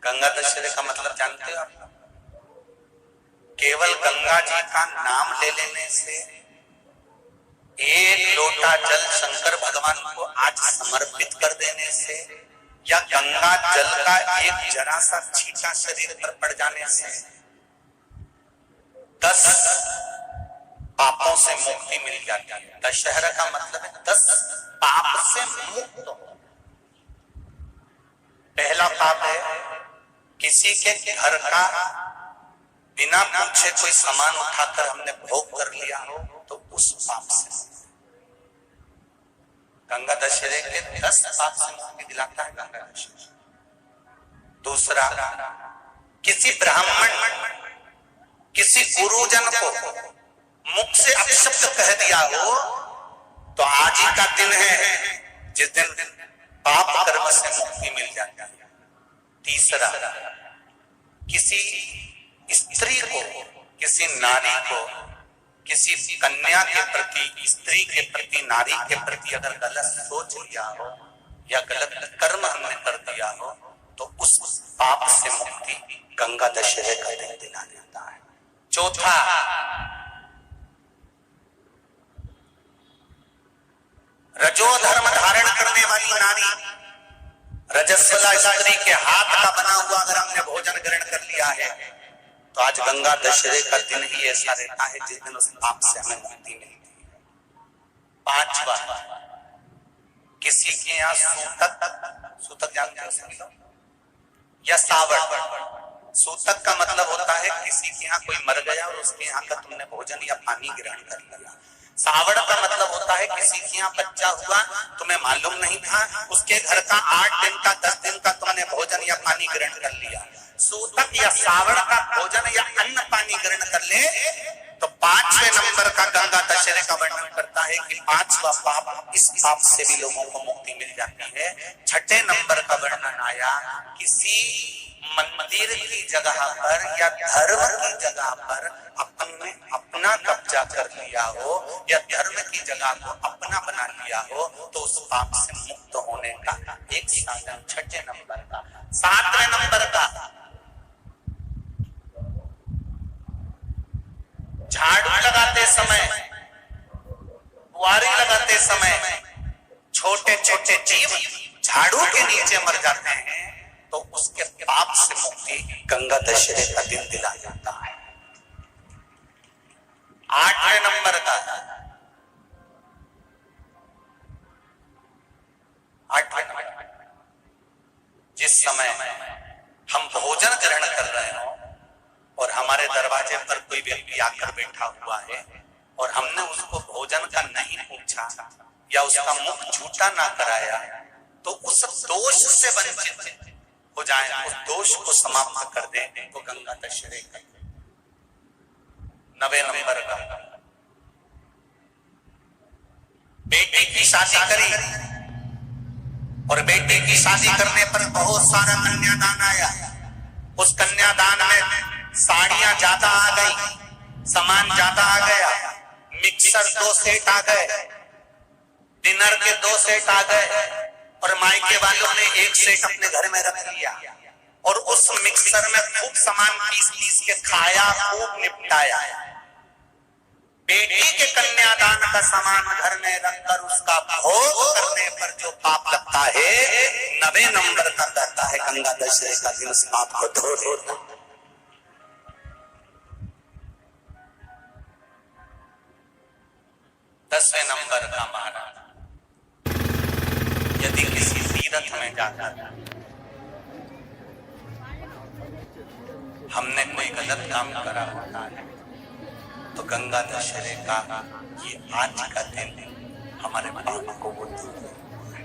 गंगा दशहरे का मतलब जानते हो आप? केवल गंगा जी का नाम ले लेने से, एक लोटा जल शंकर भगवान को आज समर्पित कर देने से, या गंगा जल का एक जरा सा छींटा शरीर पर पड़ जाने से 10 पापों से मुक्ति मिल जाती है। दशहरा का मतलब है 10 पाप से मुक्त हो। पहला पाप है किसी के घर का बिना पूछे कोई सामान उठाकर हमने भोग कर लिया हो, तो उस पाप से। गंगा दशहरे के 10 पाप से मुक्ति दिलाता है गंगा दशहरा। दूसरा, किसी ब्राह्मण किसी गुरुजन को मुख से अपशब्द कह दिया हो, तो आज ही का दिन है जिस दिन पाप कर्म से मुक्ति मिल जाती है। तीसरा, किसी स्त्री को, किसी नारी को, किसी कन्या के प्रति, स्त्री के प्रति, नारी के प्रति अगर गलत सोच लिया हो या गलत कर्म हमने कर दिया हो, तो उस पाप से मुक्ति गंगा दशहरे का दिन दिला देता है। चौथा, रजो धर्म धारण करने वाली नारी, रजस्वला स्त्री के हाथ का बना हुआ अगर हमने भोजन ग्रहण कर लिया है, तो आज गंगा दशहरे का दिन ही ऐसा रहता है जिस दिन उस पाप से हमें मुक्ति मिलती है। पांचवा, किसी के यहाँ सूतक जानते हो या सावड़। सूतक का मतलब होता है किसी के यहाँ कोई मर गया और उसके यहाँ का तुमने भोजन या पानी ग्रहण कर लिया। सावड़ का मतलब होता है किसी के यहाँ बच्चा हुआ, तुम्हें मालूम नहीं था, उसके घर का 8 दिन का 10 दिन का तुमने भोजन या पानी ग्रहण कर लिया। सूतक या सावड़ का भोजन या अन्न पानी ग्रहण कर ले, तो 5वें नंबर का गंगा दशहरे का वर्णन करता है कि 5वां पाप, इस पाप से भी लोगों को मुक्ति मिल जाती है। 6ठे नंबर का वर्णन आया, किसी मंदिर की जगह पर या धर्म की जगह पर अपने अपना कब्जा कर लिया हो या धर्म की जगह को अपना बना लिया हो, तो उस पाप से मुक्त होने का एक साधन 6ठे नंबर का। 7वें नंबर का, झाड़ू लगाते समय, बुआरी लगाते समय छोटे छोटे जीव झाड़ू के नीचे मर जाते हैं, तो उसके पाप से मुक्ति गंगा दशहरे का दिन दिला जाता है। 8वें नंबर का, 8वें नंबर, जिस समय हम भोजन ग्रहण कर रहे हो और हमारे दरवाजे पर कोई व्यक्ति आकर बैठा हुआ है और हमने उसको भोजन का नहीं पूछा या उसका मुख झूठा ना कराया, तो उस दोष से वंचित हो जाए, उस दोष को समाप्त कर दे, तो गंगा दशहरे का। 9वें नंबर का, बेटी की शादी करी और बेटी की शादी करने पर बहुत सारा कन्यादान आया। उस कन्यादान में साड़ियां ज्यादा आ गई, सामान ज्यादा आ गया, मिक्सर 2 सेट आ गए, डिनर के 2 सेट आ गए, और मायके वालों ने 1 सेट अपने घर में रख लिया और उस मिक्सर में खूब सामान पीस के खाया, खूब निपटाया। बेटी के कन्यादान का सामान घर में रखकर उसका भोग करने पर जो पाप लगता है, 9वें नंबर का कहता है गंगा दशहरे का दिन उस पाप को धो देता। 10वें नंबर का महाराज, यदि किसी तीर्थ में जाता था, हमने कोई गलत काम करा होता है, तो गंगा दशहरे का ये आज का दिन हमारे पाप को वो दूर करता है।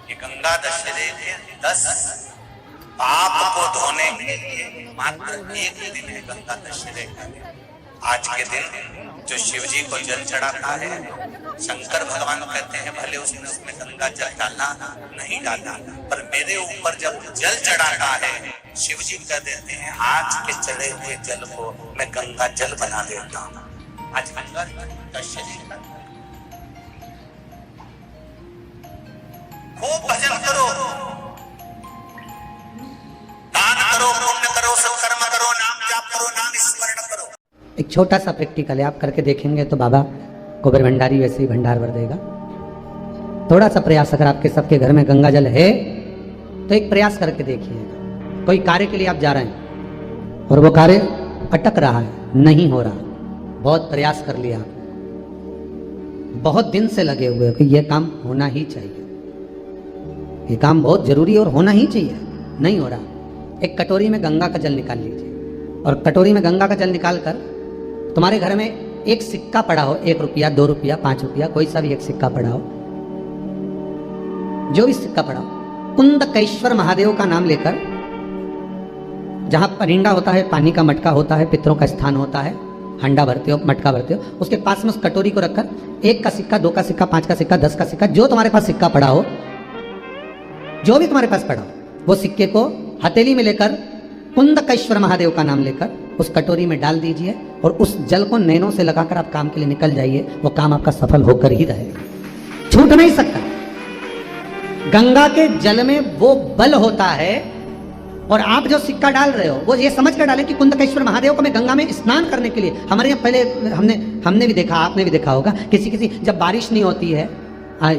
ये गंगा दशहरे के 10 पाप को धोने के लिए मात्र एक दिन है गंगा दशहरे का दिन। आज के दिन जो शिव जी को जल चढ़ाता है, शंकर भगवान कहते हैं भले उसने उसमें गंगा जल डाला नहीं डाला, पर मेरे ऊपर जब जल चढ़ाता है, शिव जी कह देते हैं आज के चढ़े हुए जल को मैं गंगा जल बना देता हूँ। आज गंगा दशहरे का खूब भजन करो, दान छोटा सा प्रैक्टिकल है, आप करके देखेंगे तो बाबा कुबेर भंडारी वैसे ही भंडार भर देगा। थोड़ा सा प्रयास, अगर आपके सबके घर में गंगा जल है तो एक प्रयास करके देखिएगा। कोई कार्य के लिए आप जा रहे हैं और वो कार्य अटक रहा है, नहीं हो रहा, बहुत प्रयास कर लिया, बहुत दिन से लगे हुए कि ये काम होना ही चाहिए, ये काम बहुत जरूरी और होना ही चाहिए, नहीं हो रहा। एक कटोरी में गंगा का जल निकाल लीजिए और कटोरी में गंगा का जल निकाल कर तुम्हारे घर में एक सिक्का पड़ा हो, 1 रुपया, 2 रुपया, 5 रुपया, कोई सा भी एक सिक्का पड़ा हो, जो भी सिक्का पड़ा हो, कुंदकेश्वर महादेव का नाम लेकर, जहां परिंदा होता है, पानी का मटका होता है, पितरों का स्थान होता है, हंडा भरते हो, मटका भरते हो, उसके पास में उस कटोरी को रखकर 1 का सिक्का, 2 का सिक्का, 5 का सिक्का, 10 का सिक्का, जो तुम्हारे पास सिक्का पड़ा हो, जो भी तुम्हारे पास पड़ा हो, वो सिक्के को हथेली में लेकर कुंदकेश्वर महादेव का नाम लेकर उस कटोरी में डाल दीजिए और उस जल को नैनों से लगाकर आप काम के लिए निकल जाइए। वो काम आपका सफल होकर ही रहेगा, छूट नहीं सकता। गंगा के जल में वो बल होता है, और आप जो सिक्का डाल रहे हो वो ये समझ कर डालें कि कुंदकेश्वर महादेव को मैं गंगा में स्नान करने के लिए। हमारे यहाँ पहले हमने भी देखा, आपने भी देखा होगा, किसी जब बारिश नहीं होती है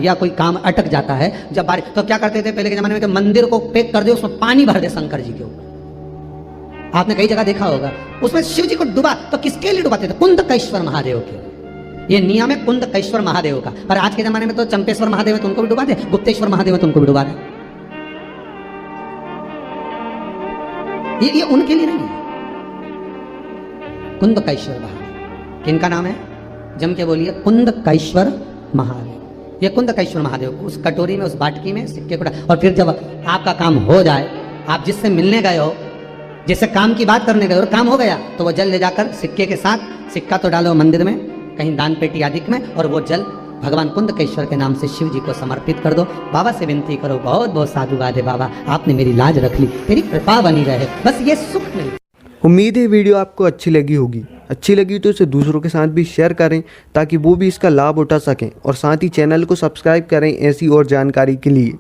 या कोई काम अटक जाता है, जब बारिश, तो क्या करते थे पहले के जमाने में कि मंदिर को पैक कर दे, उसमें पानी भर दे शंकर जी के ऊपर। आपने कई जगह देखा होगा, उसमें शिव जी को डुबा, तो किसके लिए डुबाते थे? कुंदकेश्वर महादेव के। ये नियम है कुंदकेश्वर महादेव का। पर आज के जमाने में तो चंपेश्वर महादेव है तो उनको भी डुबा दे, गुप्तेश्वर महादेव है तो उनको भी डुबा दे। ये उनके लिए नहीं है। कुंदकेश्वर महादेव किनका नाम है? जम के बोलिए, कुंदकेश्वर महादेव। ये कुंदकेश्वर महादेव उस कटोरी में, उस बाटकी में सिक्के को, और फिर जब आपका काम हो जाए, आप जिससे मिलने गए हो, जिससे काम की बात करने गए और काम हो गया, तो वो जल ले जाकर सिक्के के साथ, सिक्का तो डालो मंदिर में, कहीं दान पेटी आदि में, और वो जल भगवान कुंदकेश्वर के नाम से शिव जी को समर्पित कर दो। बाबा से विनती करो, बहुत बहुत साधुवाद है बाबा, आपने मेरी लाज रख ली, तेरी कृपा बनी रहे, बस ये सुख मिले। उम्मीद है वीडियो आपको अच्छी लगी होगी। अच्छी लगी तो इसे दूसरों के साथ भी शेयर करें ताकि वो भी इसका लाभ उठा सकें, और साथ ही चैनल को सब्सक्राइब करें ऐसी और जानकारी के लिए।